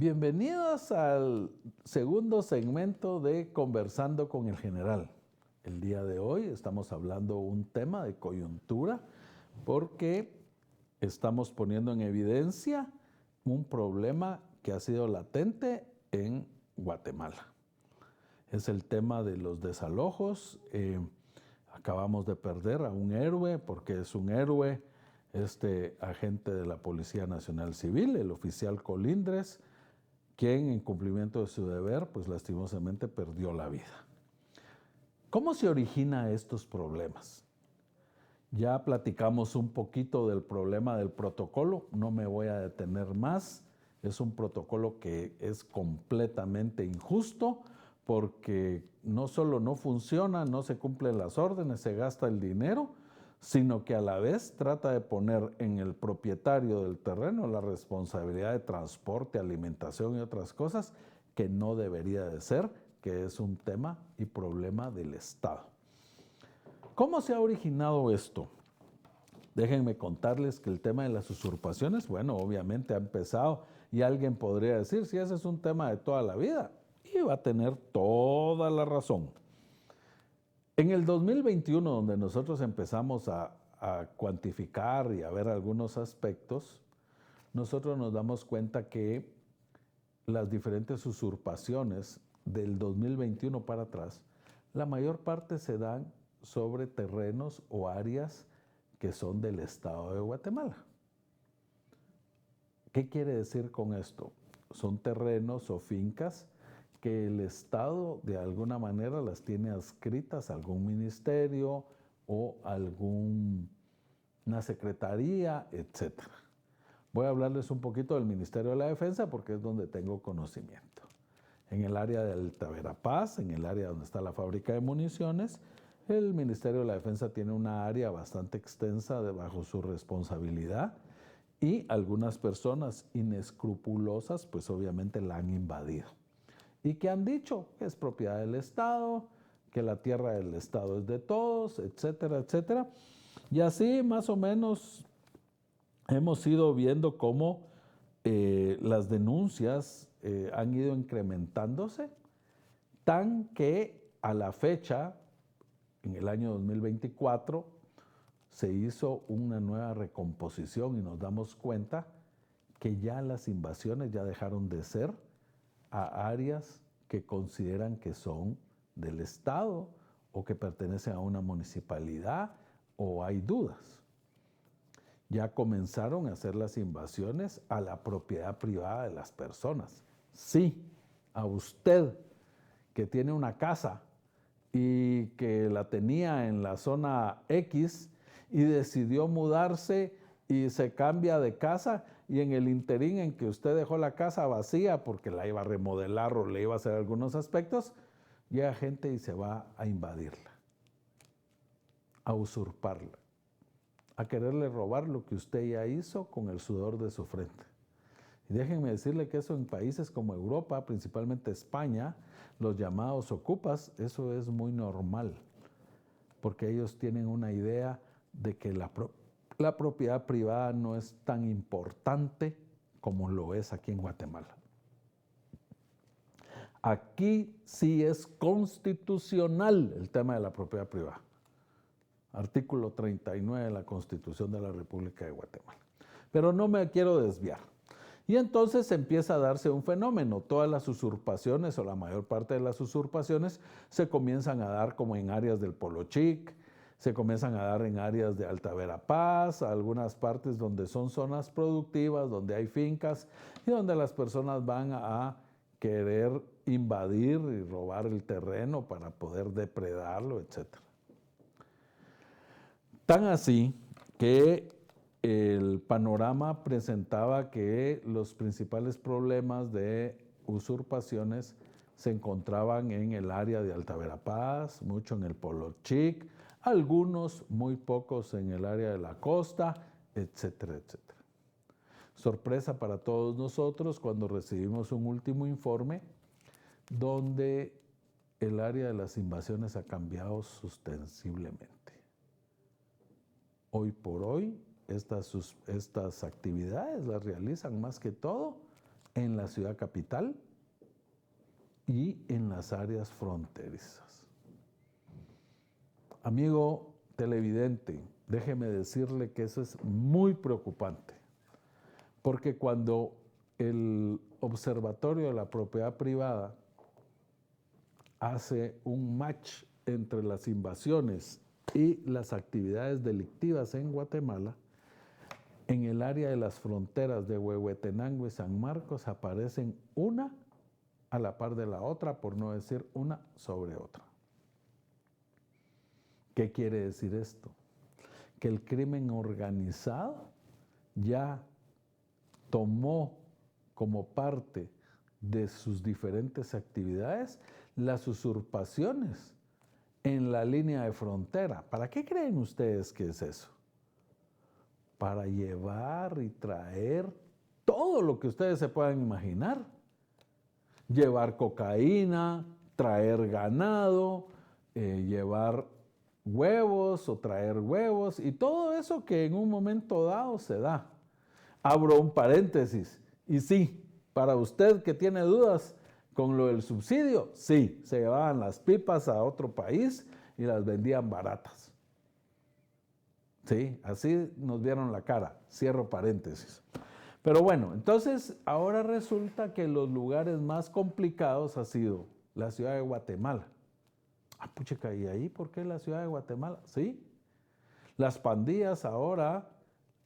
Bienvenidos al segundo segmento de Conversando con el General. El día de hoy estamos hablando un tema de coyuntura porque estamos poniendo en evidencia un problema que ha sido latente en Guatemala. Es el tema de los desalojos. Acabamos de perder a un héroe, porque es un héroe, este agente de la Policía Nacional Civil, el oficial Colindres, quien en cumplimiento de su deber, pues lastimosamente perdió la vida. ¿Cómo se originan estos problemas? Ya platicamos un poquito del problema del protocolo, no me voy a detener más. Es un protocolo que es completamente injusto porque no solo no funciona, no se cumplen las órdenes, se gasta el dinero, sino que a la vez trata de poner en el propietario del terreno la responsabilidad de transporte, alimentación y otras cosas que no debería de ser, que es un tema y problema del Estado. ¿Cómo se ha originado esto? Déjenme contarles que el tema de las usurpaciones, bueno, obviamente ha empezado y alguien podría decir, si ese es un tema de toda la vida, y va a tener toda la razón. En el 2021, donde nosotros empezamos a cuantificar y a ver algunos aspectos, nosotros nos damos cuenta que las diferentes usurpaciones del 2021 para atrás, la mayor parte se dan sobre terrenos o áreas que son del Estado de Guatemala. ¿Qué quiere decir con esto? Son terrenos o fincas que el Estado de alguna manera las tiene adscritas a algún ministerio o alguna secretaría, etc. Voy a hablarles un poquito del Ministerio de la Defensa porque es donde tengo conocimiento. En el área de Alta Verapaz, en el área donde está la fábrica de municiones, el Ministerio de la Defensa tiene una área bastante extensa bajo su responsabilidad y algunas personas inescrupulosas pues obviamente la han invadido. Y que han dicho que es propiedad del Estado, que la tierra del Estado es de todos, etcétera, etcétera. Y así más o menos hemos ido viendo cómo las denuncias han ido incrementándose, tan que a la fecha, en el año 2024, se hizo una nueva recomposición y nos damos cuenta que ya las invasiones ya dejaron de ser a áreas que consideran que son del Estado o que pertenecen a una municipalidad o hay dudas. Ya comenzaron a hacer las invasiones a la propiedad privada de las personas. Sí, a usted que tiene una casa y que la tenía en la zona X y decidió mudarse y se cambia de casa y en el interín en que usted dejó la casa vacía porque la iba a remodelar o le iba a hacer algunos aspectos, llega gente y se va a invadirla, a usurparla, a quererle robar lo que usted ya hizo con el sudor de su frente. Y déjenme decirle que eso en países como Europa, principalmente España, los llamados ocupas, eso es muy normal, porque ellos tienen una idea de que la propiedad privada no es tan importante como lo es aquí en Guatemala. Aquí sí es constitucional el tema de la propiedad privada. Artículo 39 de la Constitución de la República de Guatemala. Pero no me quiero desviar. Y entonces empieza a darse un fenómeno. Todas las usurpaciones o la mayor parte de las usurpaciones se comienzan a dar como en áreas del Polo Chic, se comienzan a dar en áreas de Alta Verapaz, algunas partes donde son zonas productivas, donde hay fincas y donde las personas van a querer invadir y robar el terreno para poder depredarlo, etc. Tan así que el panorama presentaba que los principales problemas de usurpaciones se encontraban en el área de Alta Verapaz, mucho en el Polo Chic, algunos, muy pocos en el área de la costa, etcétera, etcétera. Sorpresa para todos nosotros cuando recibimos un último informe donde el área de las invasiones ha cambiado sustensiblemente. Hoy por hoy, estas actividades las realizan más que todo en la ciudad capital y en las áreas fronterizas. Amigo televidente, déjeme decirle que eso es muy preocupante, porque cuando el Observatorio de la Propiedad Privada hace un match entre las invasiones y las actividades delictivas en Guatemala, en el área de las fronteras de Huehuetenango y San Marcos aparecen una a la par de la otra, por no decir una sobre otra. ¿Qué quiere decir esto? Que el crimen organizado ya tomó como parte de sus diferentes actividades las usurpaciones en la línea de frontera. ¿Para qué creen ustedes que es eso? Para llevar y traer todo lo que ustedes se puedan imaginar. Llevar cocaína, traer ganado, llevar huevos o traer huevos y todo eso que en un momento dado se da. Abro un paréntesis y sí, para usted que tiene dudas con lo del subsidio, sí, se llevaban las pipas a otro país y las vendían baratas. Sí, así nos vieron la cara, cierro paréntesis. Pero bueno, entonces ahora resulta que los lugares más complicados ha sido la ciudad de Guatemala. Ah, puchica, ¿y ahí por qué la ciudad de Guatemala? Sí, las pandillas ahora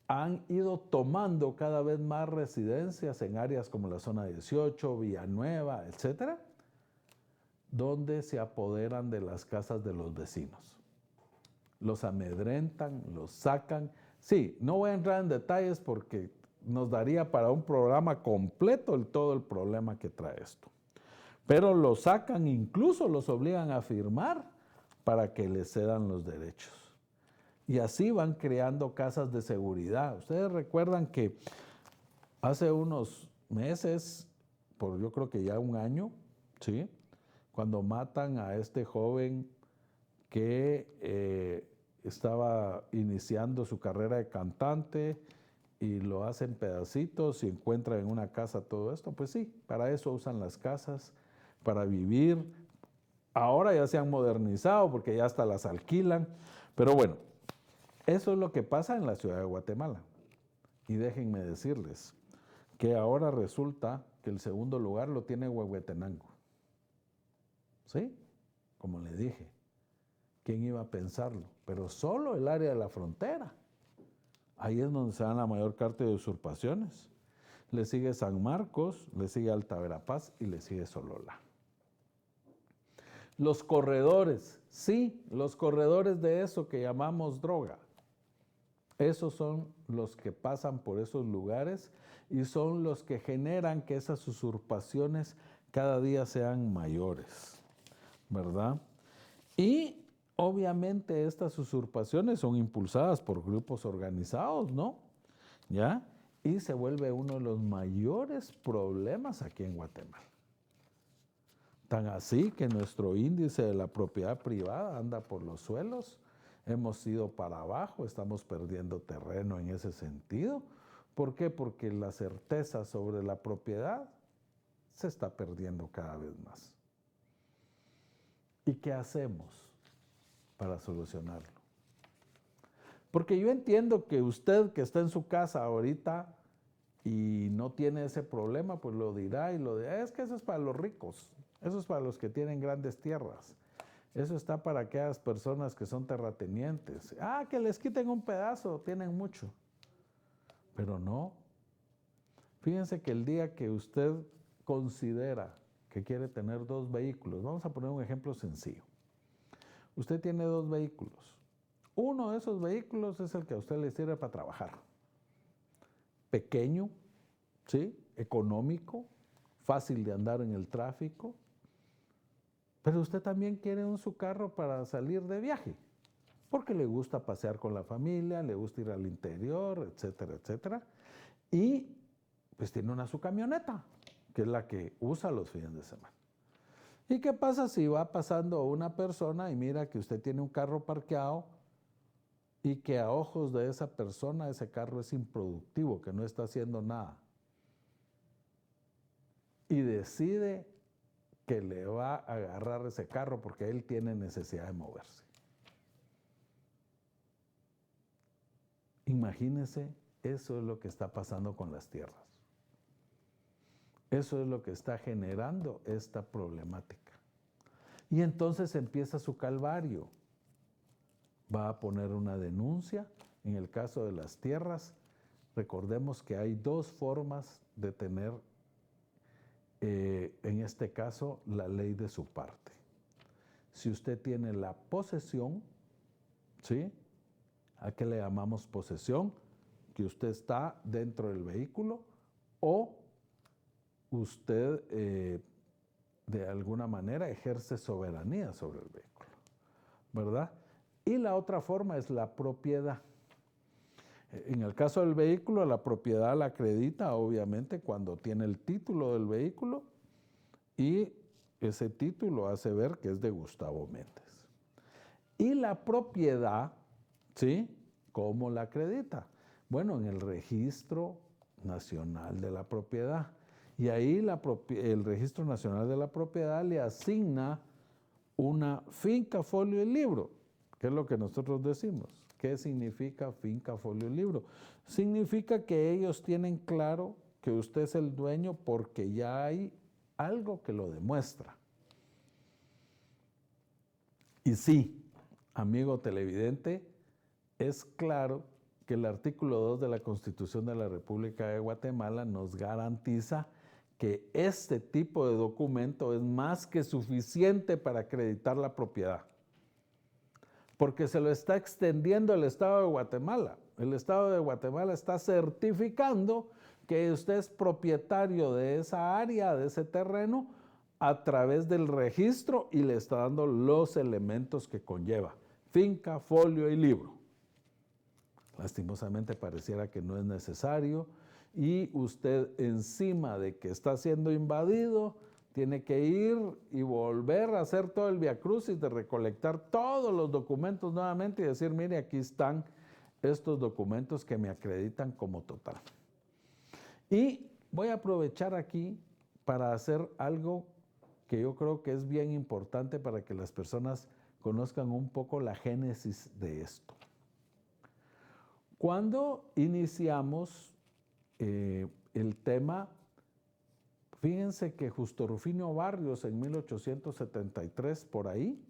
han ido tomando cada vez más residencias en áreas como la zona 18, Villanueva, etcétera, donde se apoderan de las casas de los vecinos. Los amedrentan, los sacan. Sí, no voy a entrar en detalles porque nos daría para un programa completo todo el problema que trae esto. Pero los sacan, incluso los obligan a firmar para que les cedan los derechos. Y así van creando casas de seguridad. Ustedes recuerdan que hace unos meses, por yo creo que ya un año, ¿sí?, cuando matan a este joven que estaba iniciando su carrera de cantante y lo hacen pedacitos y encuentran en una casa todo esto, pues sí, para eso usan las casas, para vivir. Ahora ya se han modernizado porque ya hasta las alquilan, pero bueno, eso es lo que pasa en la ciudad de Guatemala. Y déjenme decirles que ahora resulta que el segundo lugar lo tiene Huehuetenango. ¿Sí? Como le dije, ¿quién iba a pensarlo? Pero solo el área de la frontera. Ahí es donde se dan la mayor cantidad de usurpaciones. Le sigue San Marcos, le sigue Alta Verapaz y le sigue Sololá. Los corredores, sí, los corredores de eso que llamamos droga. Esos son los que pasan por esos lugares y son los que generan que esas usurpaciones cada día sean mayores, ¿verdad? Y obviamente estas usurpaciones son impulsadas por grupos organizados, ¿no? ¿Ya? Y se vuelve uno de los mayores problemas aquí en Guatemala. Tan así que nuestro índice de la propiedad privada anda por los suelos. Hemos ido para abajo, estamos perdiendo terreno en ese sentido. ¿Por qué? Porque la certeza sobre la propiedad se está perdiendo cada vez más. ¿Y qué hacemos para solucionarlo? Porque yo entiendo que usted que está en su casa ahorita y no tiene ese problema, pues lo dirá y lo dirá, es que eso es para los ricos, eso es para los que tienen grandes tierras, eso está para aquellas personas que son terratenientes. Ah, que les quiten un pedazo, tienen mucho. Pero no. Fíjense que el día que usted considera que quiere tener dos vehículos, vamos a poner un ejemplo sencillo. Usted tiene dos vehículos. Uno de esos vehículos es el que a usted le sirve para trabajar. Pequeño, ¿sí?, económico, fácil de andar en el tráfico. Pero usted también quiere su carro para salir de viaje, porque le gusta pasear con la familia, le gusta ir al interior, etcétera, etcétera. Y pues tiene su camioneta, que es la que usa los fines de semana. ¿Y qué pasa si va pasando una persona y mira que usted tiene un carro parqueado y que a ojos de esa persona ese carro es improductivo, que no está haciendo nada? y decide que le va a agarrar ese carro porque él tiene necesidad de moverse. Imagínense, eso es lo que está pasando con las tierras. Eso es lo que está generando esta problemática. Y entonces empieza su calvario. Va a poner una denuncia. En el caso de las tierras, recordemos que hay dos formas de tener, en este caso, la ley de su parte. Si usted tiene la posesión, ¿sí? ¿A qué le llamamos posesión? Que usted está dentro del vehículo o usted de alguna manera ejerce soberanía sobre el vehículo, ¿verdad? Y la otra forma es la propiedad. En el caso del vehículo, la propiedad la acredita obviamente cuando tiene el título del vehículo y ese título hace ver que es de Gustavo Méndez. Y la propiedad, ¿sí? ¿Cómo la acredita? Bueno, en el Registro Nacional de la Propiedad. Y ahí el Registro Nacional de la Propiedad le asigna una finca, folio y libro, que es lo que nosotros decimos. ¿Qué significa finca, folio y libro? Significa que ellos tienen claro que usted es el dueño porque ya hay algo que lo demuestra. Y sí, amigo televidente, es claro que el artículo 2 de la Constitución de la República de Guatemala nos garantiza que este tipo de documento es más que suficiente para acreditar la propiedad, porque se lo está extendiendo el Estado de Guatemala. El Estado de Guatemala está certificando que usted es propietario de esa área, de ese terreno, a través del registro y le está dando los elementos que conlleva: finca, folio y libro. Lastimosamente pareciera que no es necesario y usted, encima de que está siendo invadido, tiene que ir y volver a hacer todo el viacrucis de recolectar todos los documentos nuevamente y decir: mire, aquí están estos documentos que me acreditan como total. Y voy a aprovechar aquí para hacer algo que yo creo que es bien importante para que las personas conozcan un poco la génesis de esto. Cuando iniciamos el tema, fíjense que Justo Rufino Barrios en 1873, por ahí,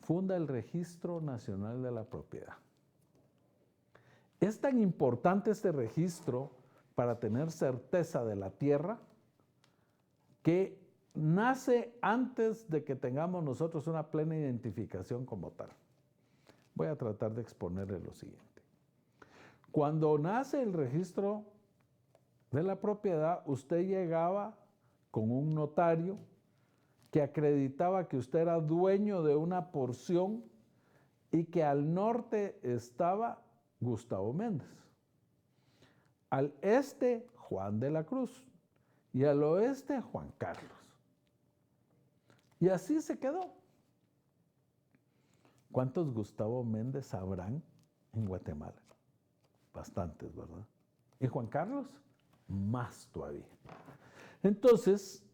funda el Registro Nacional de la Propiedad. Es tan importante este registro para tener certeza de la tierra que nace antes de que tengamos nosotros una plena identificación como tal. Voy a tratar de exponerle lo siguiente. Cuando nace el registro de la propiedad, usted llegaba con un notario que acreditaba que usted era dueño de una porción y que al norte estaba Gustavo Méndez, al este Juan de la Cruz y al oeste Juan Carlos. Y así se quedó. ¿Cuántos Gustavo Méndez habrán en Guatemala? Bastantes, ¿verdad? ¿Y Juan Carlos? Más todavía. Entonces,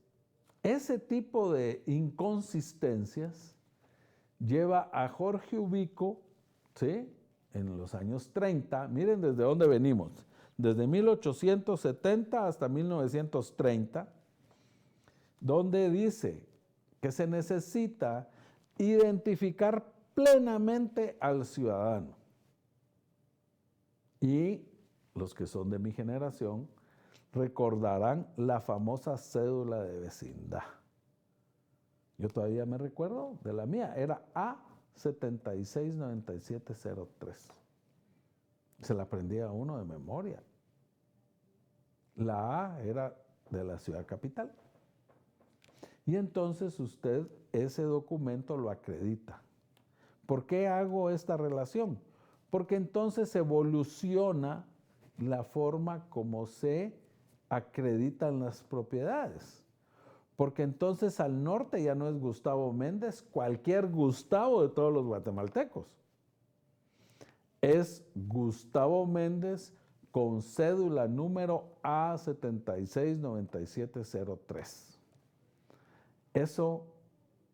ese tipo de inconsistencias lleva a Jorge Ubico, ¿sí?, en los años 30, miren desde dónde venimos, desde 1870 hasta 1930, donde dice que se necesita identificar plenamente al ciudadano. Y los que son de mi generación recordarán la famosa cédula de vecindad. Yo todavía me recuerdo de la mía, era A769703. Se la aprendía a uno de memoria. La A era de la ciudad capital. Y entonces usted ese documento lo acredita. ¿Por qué hago esta relación? Porque entonces evoluciona la forma como se acreditan las propiedades. Porque entonces al norte ya no es Gustavo Méndez, cualquier Gustavo de todos los guatemaltecos. Es Gustavo Méndez con cédula número A769703. Eso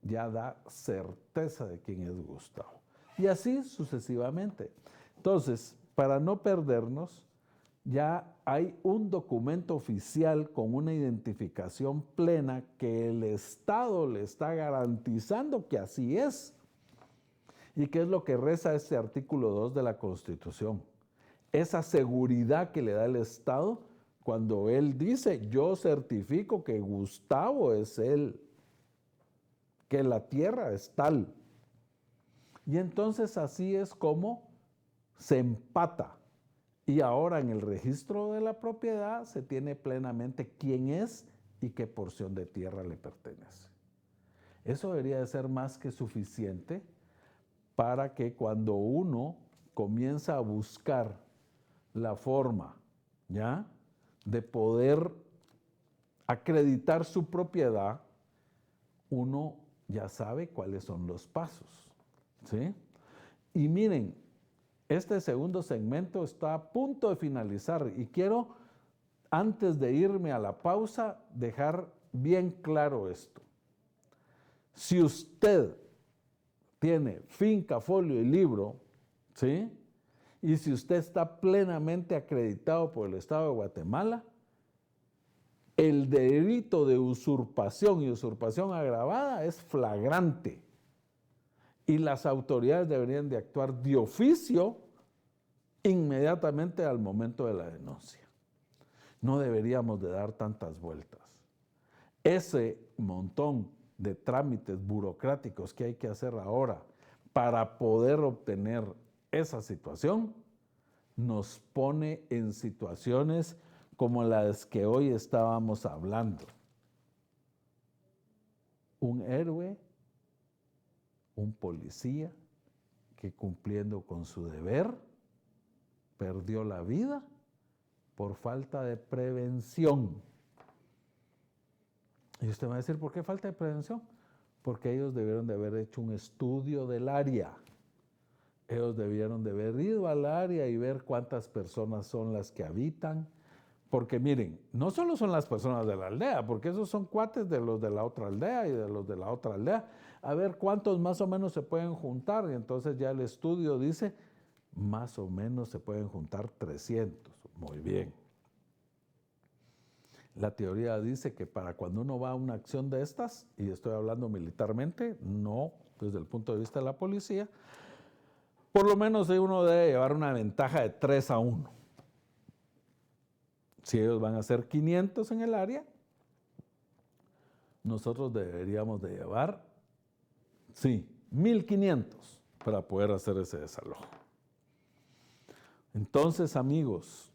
ya da certeza de quién es Gustavo. Y así sucesivamente. Entonces, para no perdernos, ya hay un documento oficial con una identificación plena que el Estado le está garantizando que así es. ¿Y qué es lo que reza este artículo 2 de la Constitución? Esa seguridad que le da el Estado cuando él dice, yo certifico que Gustavo es él, que la tierra es tal. Y entonces así es como se empata. Y ahora en el registro de la propiedad se tiene plenamente quién es y qué porción de tierra le pertenece. Eso debería de ser más que suficiente para que cuando uno comienza a buscar la forma, ¿ya?, de poder acreditar su propiedad, uno ya sabe cuáles son los pasos, ¿sí? Y miren, este segundo segmento está a punto de finalizar y quiero, antes de irme a la pausa, dejar bien claro esto. Si usted tiene finca, folio y libro, ¿sí?, y si usted está plenamente acreditado por el Estado de Guatemala, el delito de usurpación y usurpación agravada es flagrante. Y las autoridades deberían de actuar de oficio inmediatamente al momento de la denuncia. No deberíamos de dar tantas vueltas. Ese montón de trámites burocráticos que hay que hacer ahora para poder obtener esa situación nos pone en situaciones como las que hoy estábamos hablando. Un héroe, un policía que cumpliendo con su deber perdió la vida por falta de prevención. Y usted va a decir, ¿por qué falta de prevención? Porque ellos debieron de haber hecho un estudio del área. Ellos debieron de haber ido al área y ver cuántas personas son las que habitan. Porque miren, no solo son las personas de la aldea, porque esos son cuates de los de la otra aldea y de los de la otra aldea. A ver cuántos más o menos se pueden juntar. Y entonces ya el estudio dice, más o menos se pueden juntar 300. Muy bien. La teoría dice que para cuando uno va a una acción de estas, y estoy hablando militarmente, no desde el punto de vista de la policía, por lo menos uno debe llevar una ventaja de 3-1. Si ellos van a ser 500 en el área, nosotros deberíamos de llevar, sí, 1500 para poder hacer ese desalojo. Entonces, amigos,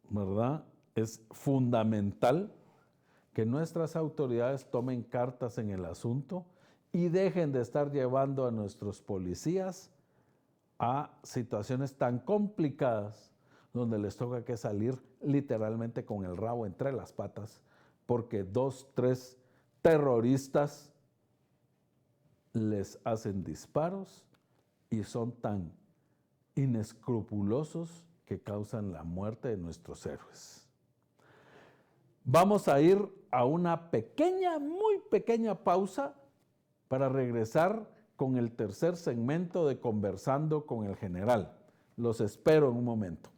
¿verdad?, es fundamental que nuestras autoridades tomen cartas en el asunto y dejen de estar llevando a nuestros policías a situaciones tan complicadas donde les toca que salir literalmente con el rabo entre las patas porque 2, 3 terroristas les hacen disparos y son tan inescrupulosos que causan la muerte de nuestros héroes. Vamos a ir a una pequeña, muy pequeña pausa para regresar con el tercer segmento de Conversando con el General. Los espero en un momento.